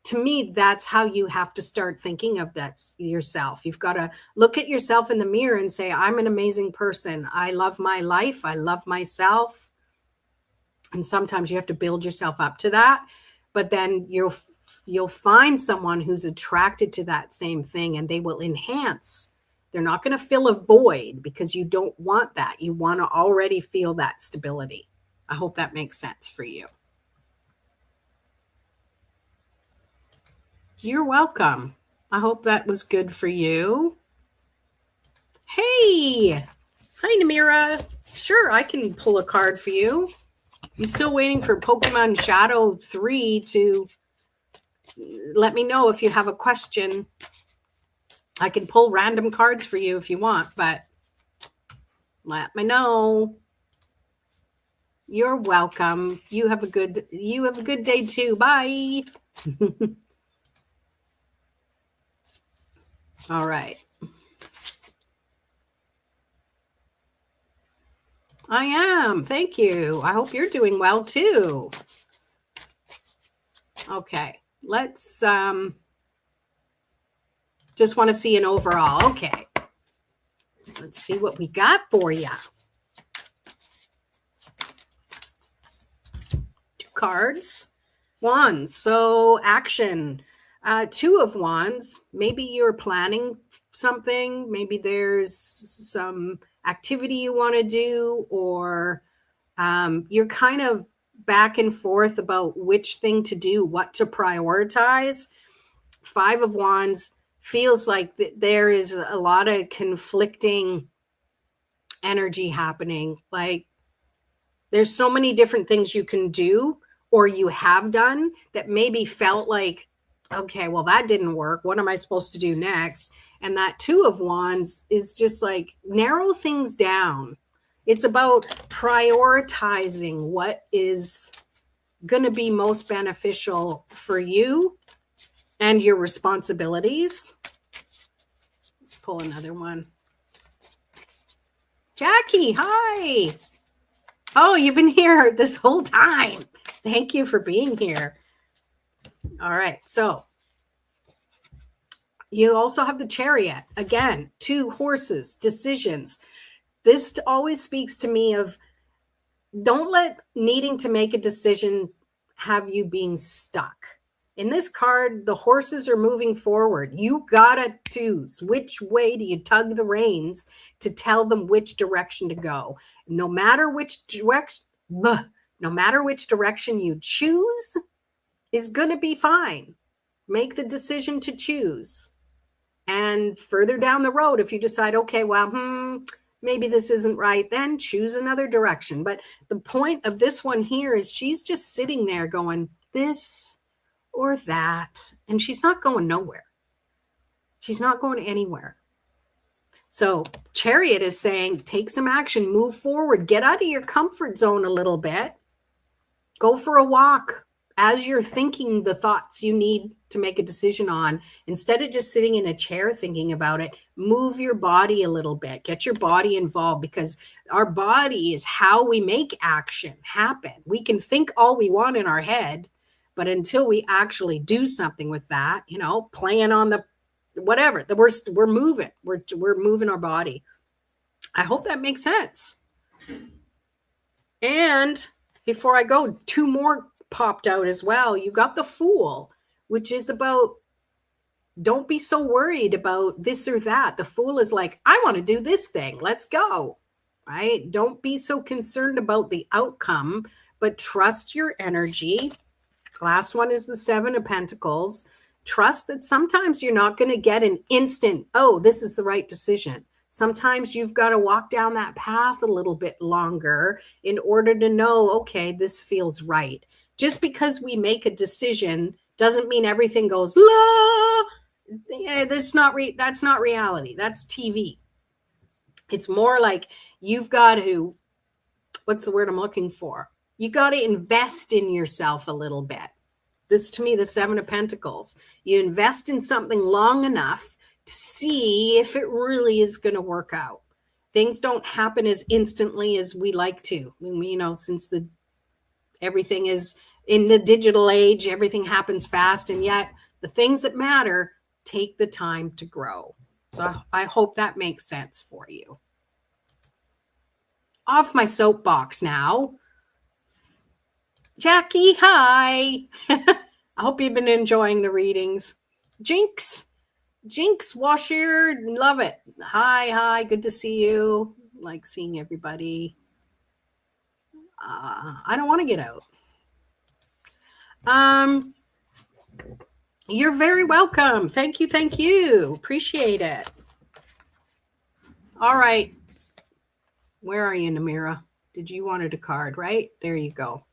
to me, that's how you have to start thinking of that yourself. You've got to look at yourself in the mirror and say, I'm an amazing person. I love my life. I love myself. And sometimes you have to build yourself up to that. But then you'll find someone who's attracted to that same thing, and they will enhance. They're not going to fill a void, because you don't want that. You want to already feel that stability. I hope that makes sense for you. You're welcome. I hope that was good for you. Hey, hi, Namira. Sure, I can pull a card for you. I'm still waiting for Pokemon Shadow 3 to let me know if you have a question. I can pull random cards for you if you want, but let me know. You're welcome. You have a good day too. Bye. All right. I am. Thank you. I hope you're doing well too. Okay. Let's Just want to see an overall. Okay. Let's see what we got for you. 2 cards. Wands. So action. 2 of Wands. Maybe you're planning something. Maybe there's some activity you want to do, or you're kind of back and forth about which thing to do, what to prioritize. 5 of Wands feels like there is a lot of conflicting energy happening. Like there's so many different things you can do or you have done that maybe felt like, okay, well, that didn't work. What am I supposed to do next? And that 2 of Wands is just like narrow things down. It's about prioritizing what is going to be most beneficial for you and your responsibilities. Let's pull another one. Jackie, hi. Oh, you've been here this whole time. Thank you for being here. All right. So you also have the Chariot. Again, 2 horses, decisions. This always speaks to me of don't let needing to make a decision have you being stuck. In this card, the horses are moving forward. You gotta choose which way do you tug the reins to tell them which direction to go. No matter which direction you choose is gonna be fine. Make the decision to choose. And further down the road, if you decide, okay, well, maybe this isn't right, then choose another direction. But the point of this one here is she's just sitting there going, this or that, and she's not going nowhere. She's not going anywhere. So Chariot is saying, take some action, move forward, get out of your comfort zone a little bit, go for a walk as you're thinking the thoughts you need to make a decision on. Instead of just sitting in a chair thinking about it, move your body a little bit, get your body involved, because our body is how we make action happen. We can think all we want in our head, but until we actually do something with that, playing on the whatever, we're moving, we're moving our body. I hope that makes sense. And before I go, 2 more popped out as well. You got the Fool, which is about don't be so worried about this or that. The Fool is like, I want to do this thing. Let's go. Right? Don't be so concerned about the outcome, but trust your energy. Last one is the 7 of Pentacles. Trust that sometimes you're not going to get an instant, oh, this is the right decision. Sometimes you've got to walk down that path a little bit longer in order to know, okay, this feels right. Just because we make a decision doesn't mean everything goes, la. Yeah, that's not reality. That's TV. It's more like you've got to, what's the word I'm looking for? You got to invest in yourself a little bit. This, to me, the 7 of Pentacles. You invest in something long enough to see if it really is going to work out. Things don't happen as instantly as we like to. Since everything is in the digital age, everything happens fast, and yet the things that matter take the time to grow. So I hope that makes sense for you. Off my soapbox now. Jackie, hi. I hope you've been enjoying the readings. Jinx Washer, love it. Hi, good to see you. Like seeing everybody. I don't want to get out. You're very welcome. Thank you. Appreciate it. All right. Where are you, Namira? Did you wanted a card, right? There you go.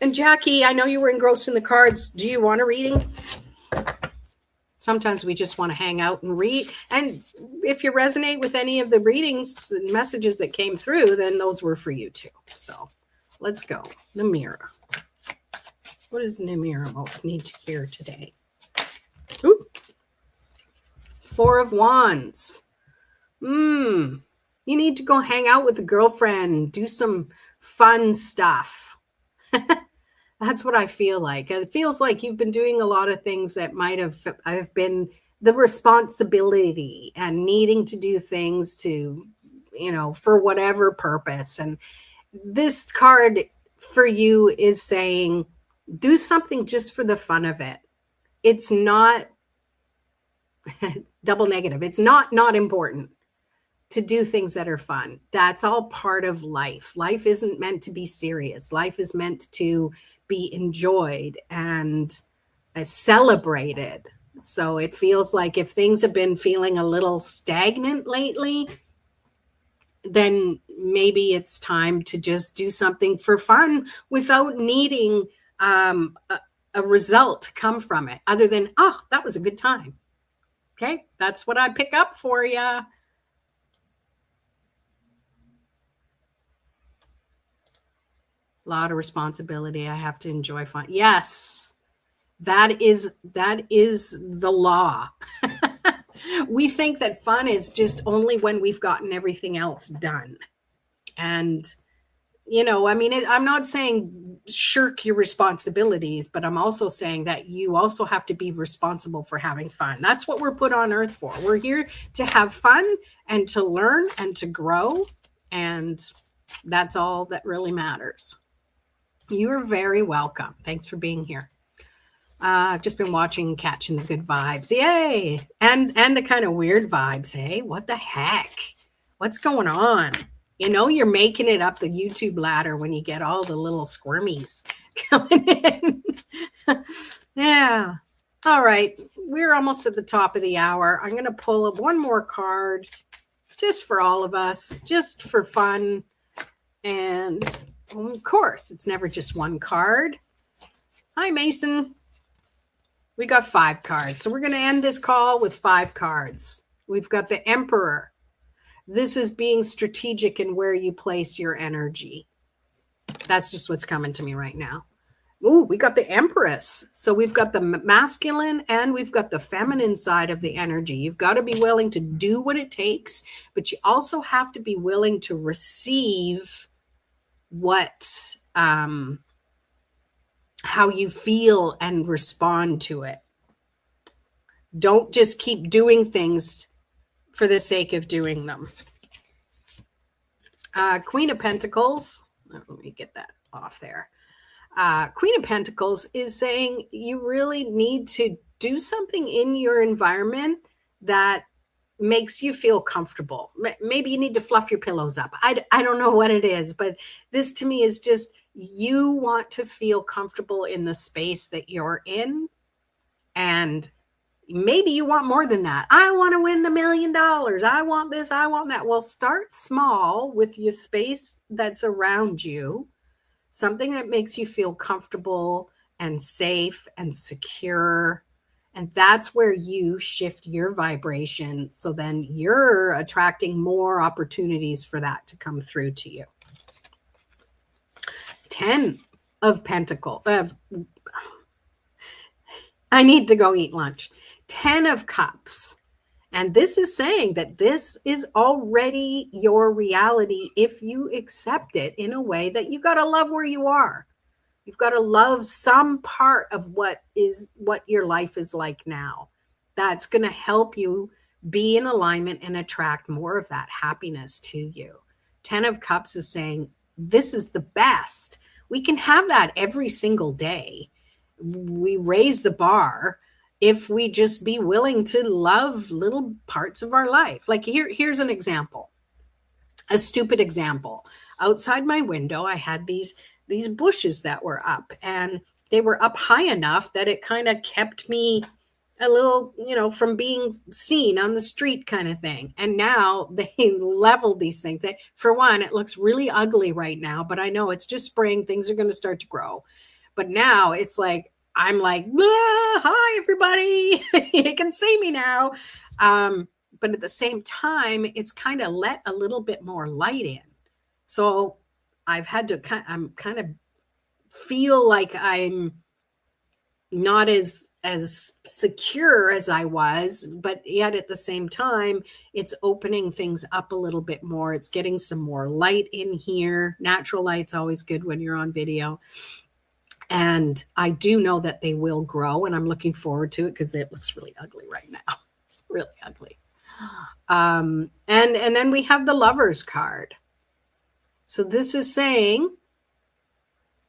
And Jackie, I know you were engrossed in the cards. Do you want a reading? Sometimes we just want to hang out and read. And if you resonate with any of the readings and messages that came through, then those were for you too. So let's go. Namira. What does Namira most need to hear today? Ooh. 4 of Wands. You need to go hang out with a girlfriend, do some fun stuff. That's what I feel like. It feels like you've been doing a lot of things that might have been the responsibility and needing to do things to, for whatever purpose. And this card for you is saying, do something just for the fun of it. It's not double negative. It's not important to do things that are fun. That's all part of life. Life isn't meant to be serious. Life is meant to be enjoyed and celebrated. So it feels like if things have been feeling a little stagnant lately, then maybe it's time to just do something for fun without needing a result to come from it other than, oh, that was a good time. Okay, that's what I pick up for you. A lot of responsibility. I have to enjoy fun. Yes, that is the law. We think that fun is just only when we've gotten everything else done. And, I'm not saying shirk your responsibilities, but I'm also saying that you also have to be responsible for having fun. That's what we're put on earth for. We're here to have fun and to learn and to grow. And that's all that really matters. You're very welcome. Thanks for being here. I've just been watching and catching the good vibes. Yay. And the kind of weird vibes. Hey, what the heck? What's going on? You're making it up the YouTube ladder when you get all the little squirmies coming in. Yeah. All right. We're almost at the top of the hour. I'm going to pull up one more card just for all of us, just for fun. And of course, it's never just one card. Hi, Mason. We got 5 cards. So we're going to end this call with 5 cards. We've got the Emperor. This is being strategic in where you place your energy. That's just what's coming to me right now. Ooh, we got the Empress. So we've got the masculine and we've got the feminine side of the energy. You've got to be willing to do what it takes, but you also have to be willing to receive what, how you feel and respond to it. Don't just keep doing things for the sake of doing them. Queen of Pentacles. Let me get that off there. Queen of Pentacles is saying you really need to do something in your environment that makes you feel comfortable. Maybe you need to fluff your pillows up. I don't know what it is, but this to me is just you want to feel comfortable in the space that you're in. And maybe you want more than that. I want to win $1 million. I want this. I want that. Well, start small with your space that's around you. Something that makes you feel comfortable and safe and secure. And that's where you shift your vibration. So then you're attracting more opportunities for that to come through to you. 10 of Pentacles. I need to go eat lunch. 10 of Cups. And this is saying that this is already your reality if you accept it in a way that you got to love where you are. You've got to love some part of what your life is like now. That's going to help you be in alignment and attract more of that happiness to you. 10 of Cups is saying this is the best. We can have that every single day. We raise the bar if we just be willing to love little parts of our life. Like here's an example, a stupid example. Outside my window, I had these bushes that were up, and they were up high enough that it kind of kept me a little, from being seen on the street kind of thing. And now they leveled these things. For one, it looks really ugly right now, but I know it's just spring. Things are going to start to grow. But now it's like, I'm like, hi, everybody. You can see me now. But at the same time, it's kind of let a little bit more light in. So I've had to kind of feel like I'm not as secure as I was, but yet at the same time, it's opening things up a little bit more. It's getting some more light in here. Natural light's always good when you're on video. And I do know that they will grow, and I'm looking forward to it because it looks really ugly right now. Really ugly. And then we have the Lovers card. So this is saying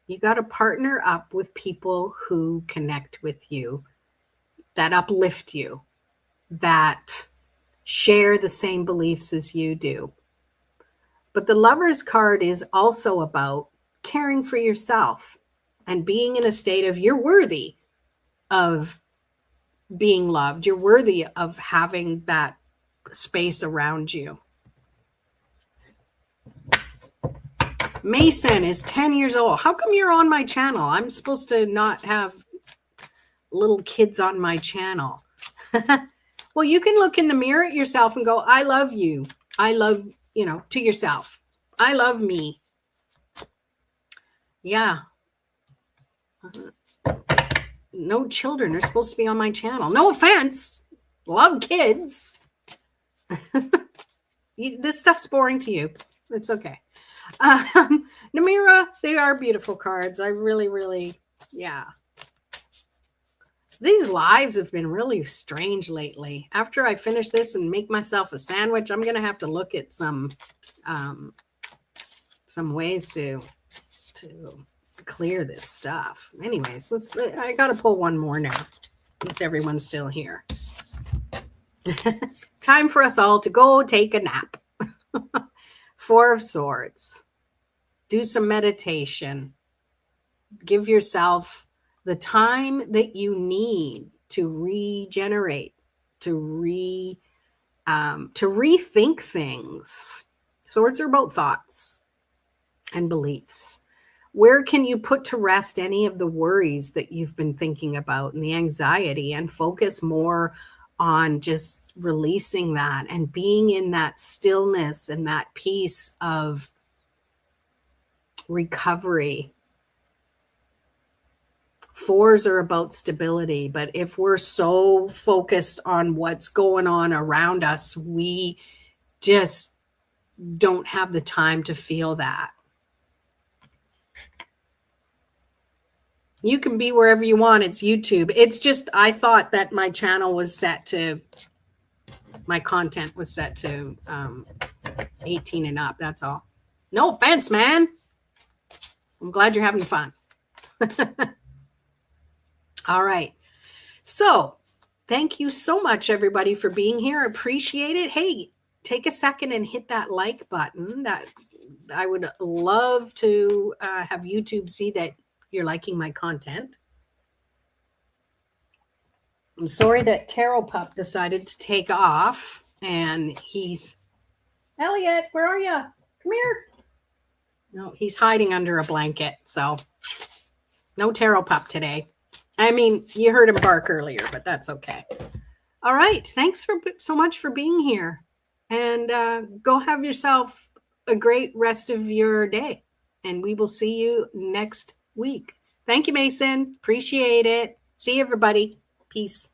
you got to partner up with people who connect with you, that uplift you, that share the same beliefs as you do. But the Lovers card is also about caring for yourself and being in a state of you're worthy of being loved. You're worthy of having that space around you. Mason is 10 years old. How come you're on my channel? I'm supposed to not have little kids on my channel. Well, you can look in the mirror at yourself and go, I love you. I love, to yourself. I love me. Yeah. No children are supposed to be on my channel. No offense. Love kids. This stuff's boring to you. It's okay. Namira, they are beautiful cards. I really, yeah. These lives have been really strange lately. After I finish this and make myself a sandwich, I'm going to have to look at some ways to clear this stuff. Anyways, I got to pull one more now since everyone's still here. Time for us all to go take a nap. Four of Swords. Do some meditation. Give yourself the time that you need to regenerate, to rethink things. Swords are about thoughts and beliefs. Where can you put to rest any of the worries that you've been thinking about and the anxiety, and focus more on just releasing that and being in that stillness and that peace of recovery? Fours are about stability, but if we're so focused on what's going on around us, we just don't have the time to feel that. You can be wherever you want. It's YouTube. It's just, I thought that my channel was set to, my content was set to 18 and up. That's all. No offense, man. I'm glad you're having fun. All right. So thank you so much, everybody, for being here. I appreciate it. Hey, take a second and hit that like button. That I would love to have YouTube see that you're liking my content. I'm sorry that Tarot Pup decided to take off, and he's, Elliot, where are you? Come here. No, he's hiding under a blanket. So no Tarot Pup today. I mean, you heard him bark earlier, but that's okay. All right. Thanks so much for being here, and go have yourself a great rest of your day, and we will see you next week. Thank you, Mason. Appreciate it. See you, everybody. Peace.